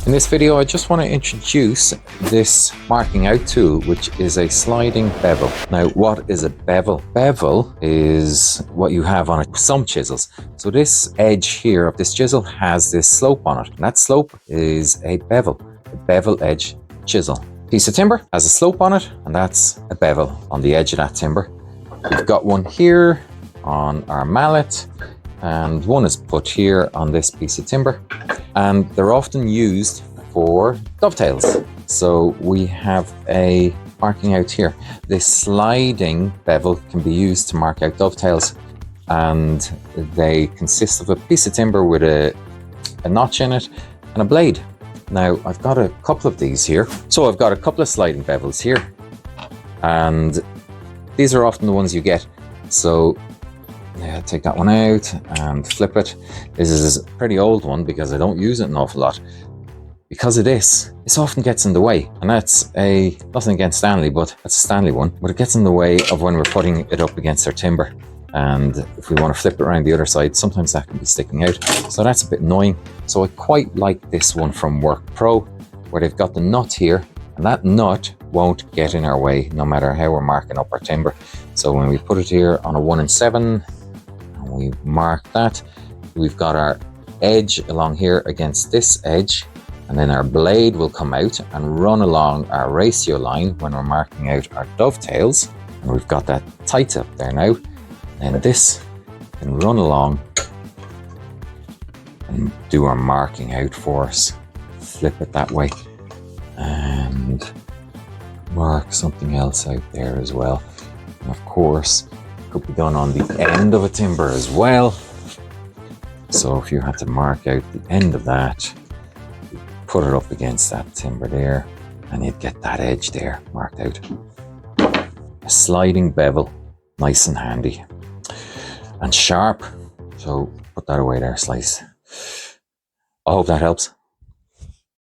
In this video, I just want to introduce this marking out tool, which is a sliding bevel. Now, what is a bevel? Bevel is what you have on some chisels. So this edge here of this chisel has this slope on it, and that slope is a bevel edge chisel. Piece of timber has a slope on it, and that's a bevel on the edge of that timber. We've got one here on our mallet, and one is put here on this piece of timber, and they're often used for dovetails. So we have a marking out here. This sliding bevel can be used to mark out dovetails, and they consist of a piece of timber with a notch in it and a blade. Now I've got a couple of these here. So I've got a couple of sliding bevels here, and these are often the ones you get. So yeah, take that one out and flip it. This is a pretty old one because I don't use it an awful lot. Because of this often gets in the way. And that's nothing against Stanley, but that's a Stanley one. But it gets in the way of when we're putting it up against our timber. And if we want to flip it around the other side, sometimes that can be sticking out. So that's a bit annoying. So I quite like this one from WORKPRO, where they've got the nut here, and that nut won't get in our way no matter how we're marking up our timber. So when we put it here on a 1 7, we mark that, we've got our edge along here against this edge, and then our blade will come out and run along our ratio line when we're marking out our dovetails, and we've got that tight up there now. And this can run along and do our marking out for us. Flip it that way and mark something else out there as well. And of course, could be done on the end of a timber as well. So if you had to mark out the end of that, you put it up against that timber there, and you'd get that edge there marked out. A sliding bevel, nice and handy and sharp. So put that away there, slice. I hope that helps.